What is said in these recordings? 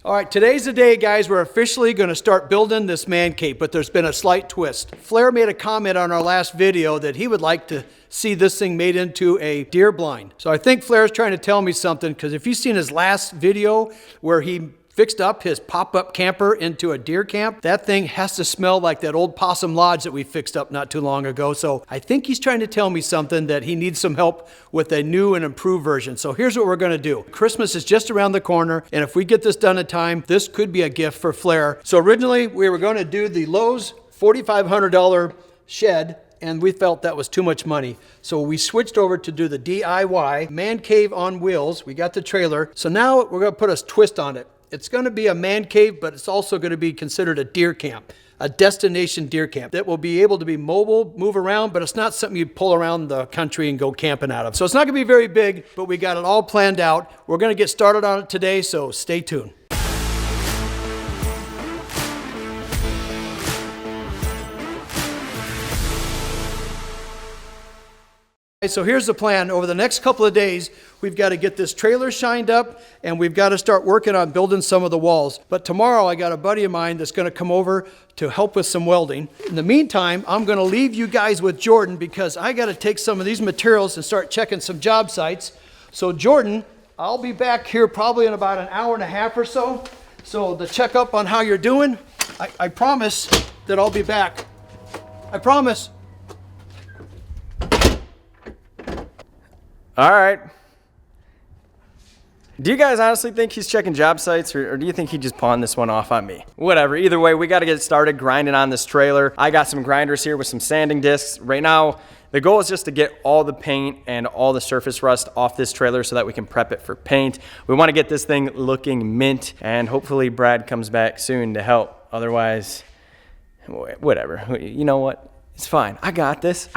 All right, today's the day, guys. We're officially going to start building this man cave, but there's been a slight twist. Flair made a comment on our last video that he would like to see this thing made into a deer blind. So I think Flair's trying to tell me something, because if you've seen his last video where he fixed up his pop-up camper into a deer camp, that thing has to smell like that old possum lodge that we fixed up not too long ago. So I think he's trying to tell me something, that he needs some help with a new and improved version. So here's what we're gonna do. Christmas is just around the corner, and if we get this done in time, this could be a gift for Flair. So originally we were gonna do the Lowe's $4,500 shed, and we felt that was too much money. So we switched over to do the DIY man cave on wheels. We got the trailer. So now we're gonna put a twist on it. It's going to be a man cave, but it's also going to be considered a deer camp, a destination deer camp that will be able to be mobile, move around, but it's not something you pull around the country and go camping out of. So it's not going to be very big, but we got it all planned out. We're going to get started on it today, so stay tuned. So here's the plan. Over the next couple of days, we've got to get this trailer shined up, and we've got to start working on building some of the walls. But tomorrow, I got a buddy of mine that's going to come over to help with some welding. In the meantime, I'm going to leave you guys with Jordan, because I got to take some of these materials and start checking some job sites. So Jordan, I'll be back here probably in about an hour and a half or so. So to check up on how you're doing, I promise that I'll be back. I promise. All right. Do you guys honestly think he's checking job sites, or do you think he just pawned this one off on me? Whatever. Either way, we got to get started grinding on this trailer. I got some grinders here with some sanding discs. Right now, the goal is just to get all the paint and all the surface rust off this trailer so that we can prep it for paint. We want to get this thing looking mint, and hopefully Brad comes back soon to help. Otherwise, whatever. You know what? It's fine. I got this.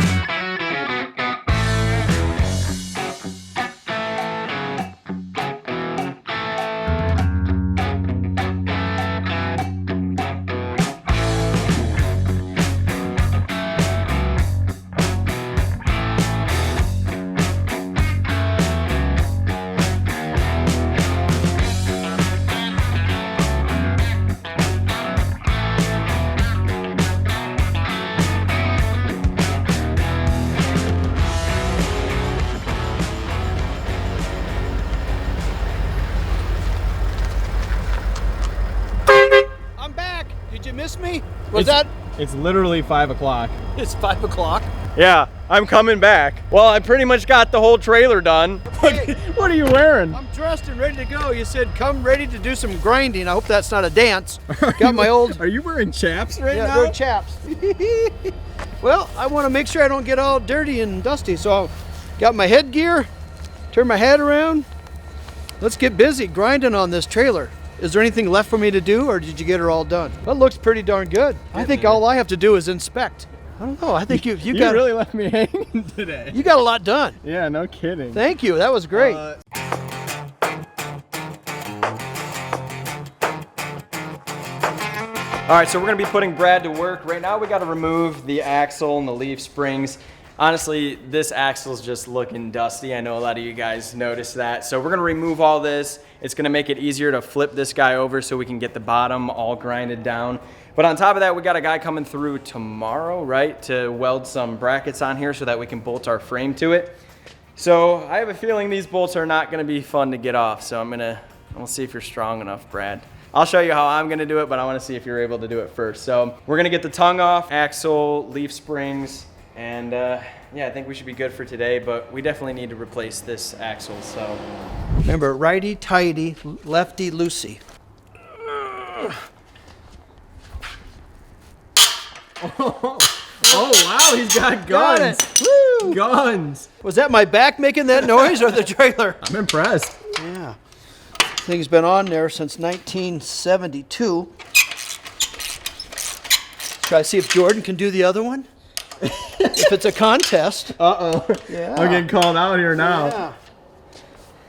Did you miss me? It's literally 5 o'clock. It's 5 o'clock. Yeah, I'm coming back. Well, I pretty much got the whole trailer done. Hey, what are you wearing? I'm dressed and ready to go. You said come ready to do some grinding. I hope that's not a dance. Got my old... Are you wearing chaps right now? Yeah, they're chaps. Well, I want to make sure I don't get all dirty and dusty, so I got my headgear, turn my head around. Let's get busy grinding on this trailer. Is there anything left for me to do, or did you get her all done? That looks pretty darn good. I think all I have to do is inspect. I don't know. I think you got... really left me hanging today. You got a lot done. Yeah, no kidding. Thank you. That was great. All right, so we're gonna be putting Brad to work. Right now we gotta remove the axle and the leaf springs. Honestly, this axle's just looking dusty. I know a lot of you guys noticed that. So we're gonna remove all this. It's gonna make it easier to flip this guy over so we can get the bottom all grinded down. But on top of that, we got a guy coming through tomorrow, right, to weld some brackets on here so that we can bolt our frame to it. So I have a feeling these bolts are not gonna be fun to get off. So I'll see if you're strong enough, Brad. I'll show you how I'm gonna do it, but I wanna see if you're able to do it first. So we're gonna get the tongue off, axle, leaf springs, and yeah, I think we should be good for today, but we definitely need to replace this axle, so. Remember, righty-tighty, lefty-loosey. Oh, wow, he's got guns. Got it. Woo. Guns. Was that my back making that noise or the trailer? I'm impressed. Yeah. Thing's been on there since 1972. Try to see if Jordan can do the other one. If it's a contest. Uh-oh. Yeah. I'm getting called out here now. Yeah.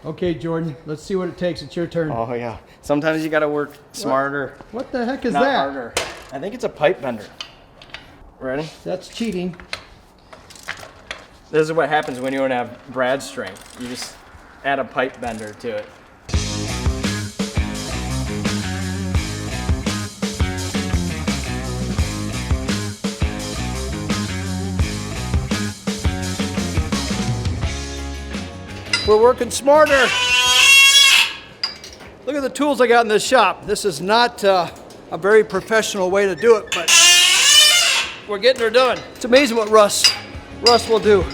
Okay, Jordan, let's see what it takes. It's your turn. Oh, yeah. Sometimes you got to work smarter. What the heck is not that? Harder. I think it's a pipe bender. Ready? That's cheating. This is what happens when you don't have Brad's strength. You just add a pipe bender to it. We're working smarter. Look at the tools I got in this shop. This is not a very professional way to do it, but we're getting her done. It's amazing what Russ will do.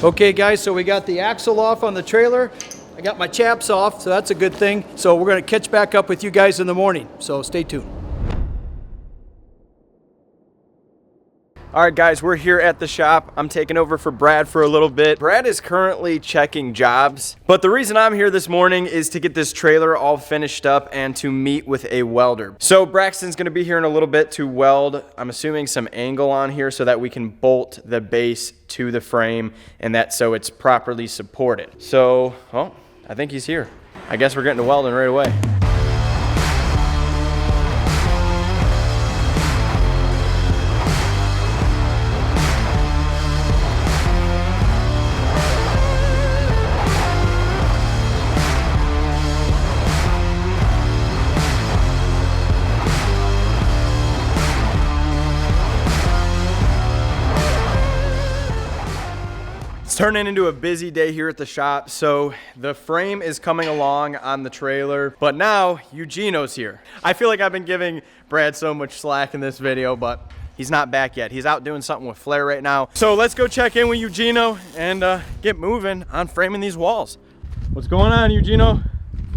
Okay guys, so we got the axle off on the trailer. I got my chaps off, so that's a good thing. So we're gonna catch back up with you guys in the morning, so stay tuned. All right, guys, we're here at the shop. I'm taking over for Brad for a little bit. Brad is currently checking jobs, but the reason I'm here this morning is to get this trailer all finished up and to meet with a welder. So Braxton's gonna be here in a little bit to weld, I'm assuming some angle on here so that we can bolt the base to the frame and that so it's properly supported. So, oh, I think he's here. I guess we're getting to welding right away. Turning into a busy day here at the shop. So the frame is coming along on the trailer, but now Eugenio's here. I feel like I've been giving Brad so much slack in this video, but he's not back yet. He's out doing something with Flair right now. So let's go check in with Eugenio and get moving on framing these walls. What's going on, Eugenio?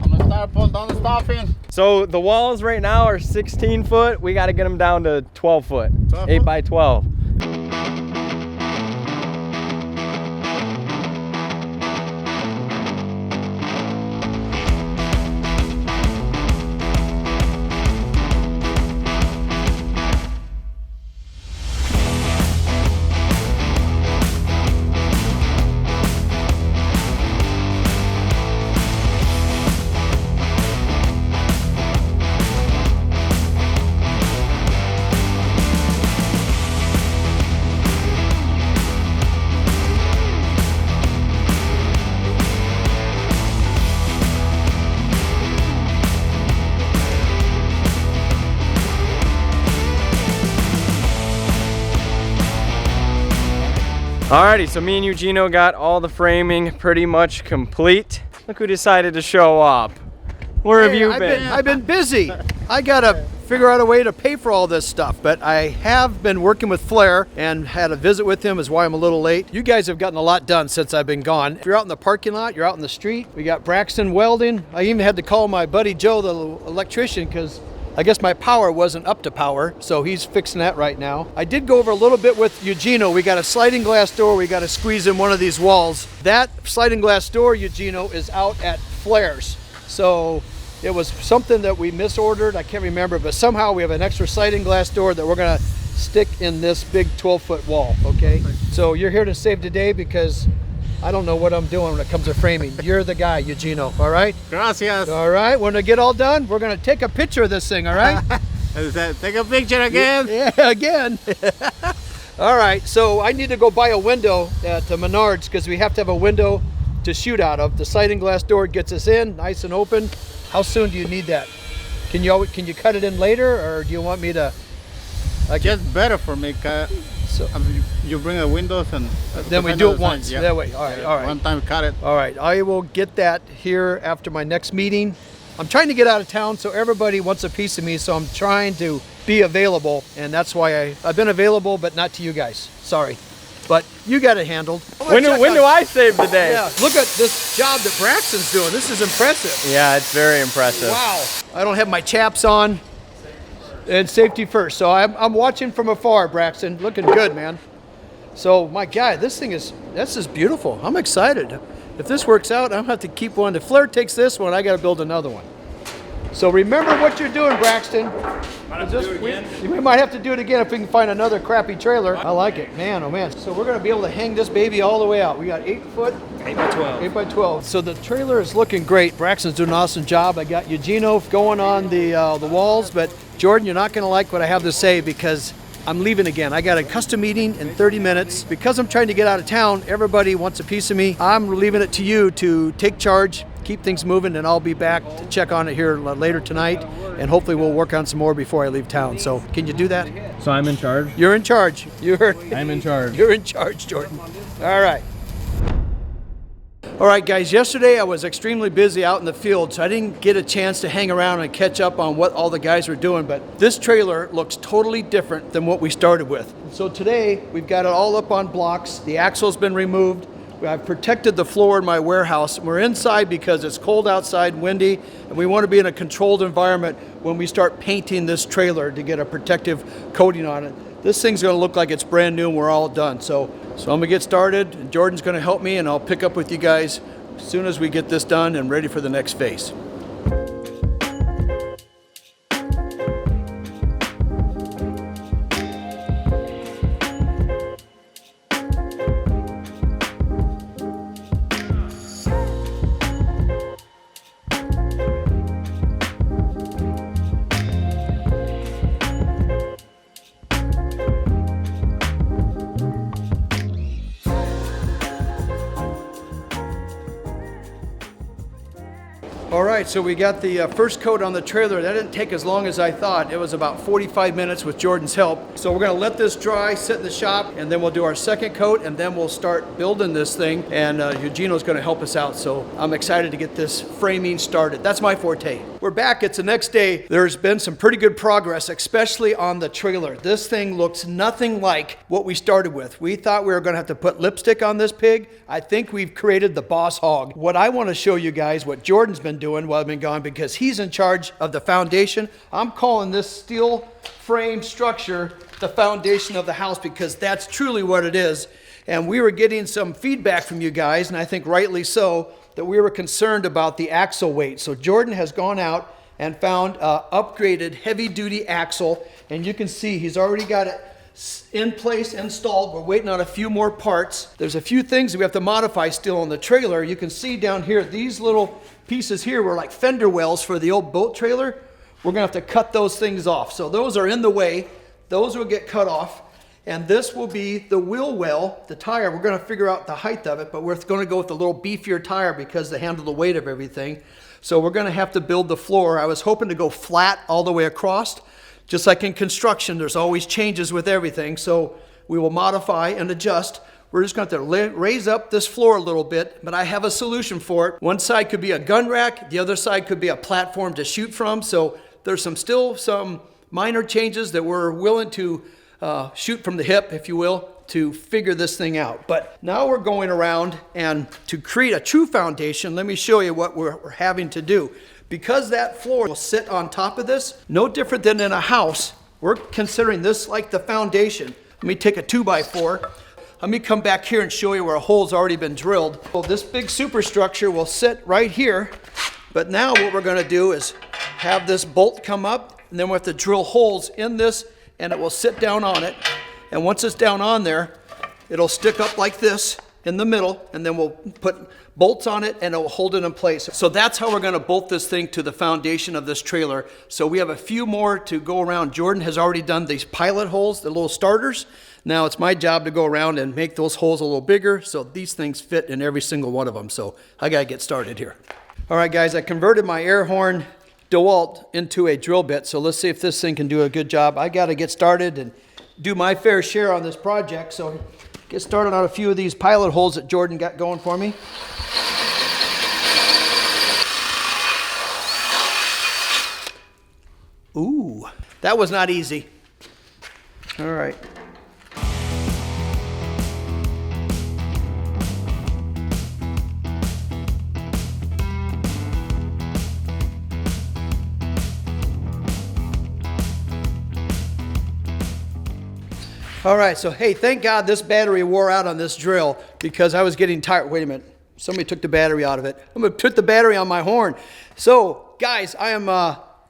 I'm gonna start pulling down the stuffing. So the walls right now are 16 foot. We got to get them down to 12 foot, 12 8 foot? by 12. Alrighty, so me and Eugenio got all the framing pretty much complete. Look who decided to show up. Where have you been? I've been busy. I gotta figure out a way to pay for all this stuff, but I have been working with Flair and had a visit with him, is why I'm a little late. You guys have gotten a lot done since I've been gone. If you're out in the parking lot, you're out in the street. We got Braxton welding. I even had to call my buddy Joe, the electrician, because I guess my power wasn't up to power, so he's fixing that right now. I did go over a little bit with Eugenio. We got a sliding glass door. We got to squeeze in one of these walls. That sliding glass door, Eugenio, is out at Flair's. So it was something that we misordered. I can't remember, but somehow we have an extra sliding glass door that we're going to stick in this big 12-foot wall, okay? So you're here to save the day because I don't know what I'm doing when it comes to framing. You're the guy, Eugenio, all right? Gracias. All right, when I get all done, we're gonna take a picture of this thing, all right? Take a picture again. Yeah, again. All right, so I need to go buy a window at Menards because we have to have a window to shoot out of. The sliding glass door gets us in, nice and open. How soon do you need that? Can you cut it in later, or do you want me to? Just better for me. So you bring the windows and then we do it once. Yeah. That way. All right. All right. One time cut it. All right. I will get that here after my next meeting. I'm trying to get out of town, so everybody wants a piece of me. So I'm trying to be available, and that's why I've been available, but not to you guys. Sorry, but you got it handled. When do I save the day? Yeah. Look at this job that Braxton's doing. This is impressive. Yeah, it's very impressive. Wow. I don't have my chaps on. And safety first. So I'm watching from afar, Braxton. Looking good, man. So my God, this is beautiful. I'm excited. If this works out, I'm gonna have to keep one. If Flair takes this one, I gotta build another one. So remember what you're doing, Braxton. We might have to do it again if we can find another crappy trailer. I like it, man, oh man. So we're gonna be able to hang this baby all the way out. We got 8 foot. 8 by 12. 8 by 12. So the trailer is looking great. Braxton's doing an awesome job. I got Eugenio going on the walls, but Jordan, you're not gonna like what I have to say because I'm leaving again. I got a custom meeting in 30 minutes. Because I'm trying to get out of town, everybody wants a piece of me. I'm leaving it to you to take charge, keep things moving, and I'll be back to check on it here later tonight, and hopefully we'll work on some more before I leave town. So can you do that? So I'm in charge? You're in charge. You heard me. I'm in charge. You're in charge, Jordan. All right. All right, guys, yesterday I was extremely busy out in the field, so I didn't get a chance to hang around and catch up on what all the guys were doing, but this trailer looks totally different than what we started with. So today, we've got it all up on blocks. The axle's been removed. I've protected the floor in my warehouse. We're inside because it's cold outside, windy, and we want to be in a controlled environment when we start painting this trailer to get a protective coating on it. This thing's going to look like it's brand new and we're all done. So I'm going to get started, and Jordan's going to help me, and I'll pick up with you guys as soon as we get this done and ready for the next phase. All right, so we got the first coat on the trailer. That didn't take as long as I thought. It was about 45 minutes with Jordan's help. So we're gonna let this dry, sit in the shop, and then we'll do our second coat, and then we'll start building this thing, and Eugenio's gonna help us out. So I'm excited to get this framing started. That's my forte. We're back, it's the next day. There's been some pretty good progress, especially on the trailer. This thing looks nothing like what we started with. We thought we were gonna have to put lipstick on this pig. I think we've created the boss hog. What I wanna show you guys, what Jordan's been doing while I've been gone, because he's in charge of the foundation. I'm calling this steel frame structure the foundation of the house, because that's truly what it is. And we were getting some feedback from you guys, and I think rightly so, that we were concerned about the axle weight. So Jordan has gone out and found an upgraded heavy-duty axle, and you can see he's already got it in place, installed. We're waiting on a few more parts. There's a few things we have to modify still on the trailer. You can see down here, these little pieces here were like fender wells for the old boat trailer. We're gonna have to cut those things off. So those are in the way. Those will get cut off. And this will be the wheel well, the tire. We're gonna figure out the height of it, but we're gonna go with the little beefier tire because they handle the weight of everything. So we're gonna have to build the floor. I was hoping to go flat all the way across. Just like in construction, there's always changes with everything. So we will modify and adjust. We're just going to have to raise up this floor a little bit, but I have a solution for it. One side could be a gun rack. The other side could be a platform to shoot from. So there's still some minor changes that we're willing to shoot from the hip, if you will, to figure this thing out. But now we're going around, and to create a true foundation, let me show you what we're having to do. Because that floor will sit on top of this, no different than in a house, we're considering this like the foundation. Let me take a 2x4. Let me come back here and show you where a hole's already been drilled. Well, this big superstructure will sit right here, but now what we're gonna do is have this bolt come up, and then we have to drill holes in this, and it will sit down on it. And once it's down on there, it'll stick up like this in the middle, and then we'll put bolts on it and it'll hold it in place. So that's how we're gonna bolt this thing to the foundation of this trailer. So we have a few more to go around. Jordan has already done these pilot holes, the little starters. Now it's my job to go around and make those holes a little bigger so these things fit in every single one of them. So I gotta get started here. All right, guys, I converted my air horn DeWalt into a drill bit. So let's see if this thing can do a good job. I gotta get started and do my fair share on this project. So get started on a few of these pilot holes that Jordan got going for me. Ooh, that was not easy. All right. All right, so hey, thank God this battery wore out on this drill because I was getting tired. Wait a minute, somebody took the battery out of it. I'm gonna put the battery on my horn. So guys, I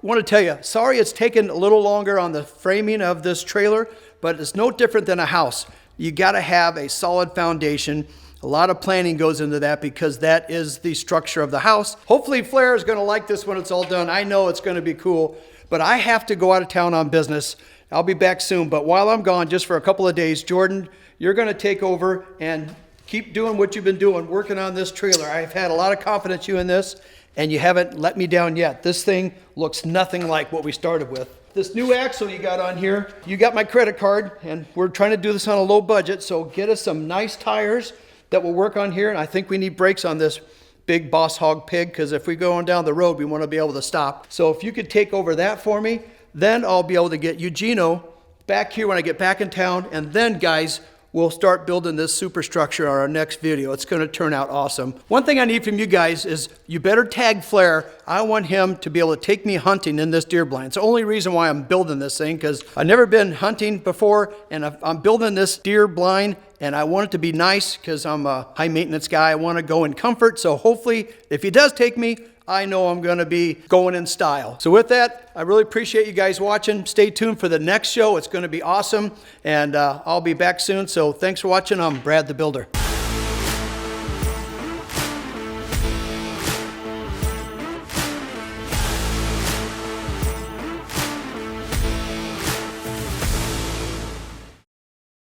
want to tell you, sorry it's taken a little longer on the framing of this trailer, but it's no different than a house. You gotta have a solid foundation. A lot of planning goes into that because that is the structure of the house. Hopefully Flair is gonna like this when it's all done. I know it's gonna be cool, but I have to go out of town on business. I'll be back soon, but while I'm gone, just for a couple of days, Jordan, you're gonna take over and Keep doing what you've been doing, working on this trailer. I've had a lot of confidence in you in this, and you haven't let me down yet. This thing looks nothing like what we started with. This new axle you got on here, you got my credit card, and we're trying to do this on a low budget, so get us some nice tires that will work on here, and I think we need brakes on this big Boss Hog Pig, because if we go on down the road, we want to be able to stop. So if you could take over that for me, then I'll be able to get Eugenio back here when I get back in town, and then, guys, we'll start building this superstructure on our next video. It's going to turn out awesome. One thing I need from you guys is you better tag Flair. I want him to be able to take me hunting in this deer blind. It's the only reason why I'm building this thing, because I've never been hunting before, and I'm building this deer blind, and I want it to be nice because I'm a high maintenance guy. I want to go in comfort, so hopefully if he does take me, I know I'm going to be going in style. So with that, I really appreciate you guys watching. Stay tuned for the next show. It's going to be awesome, and I'll be back soon. So thanks for watching. I'm Brad the Builder.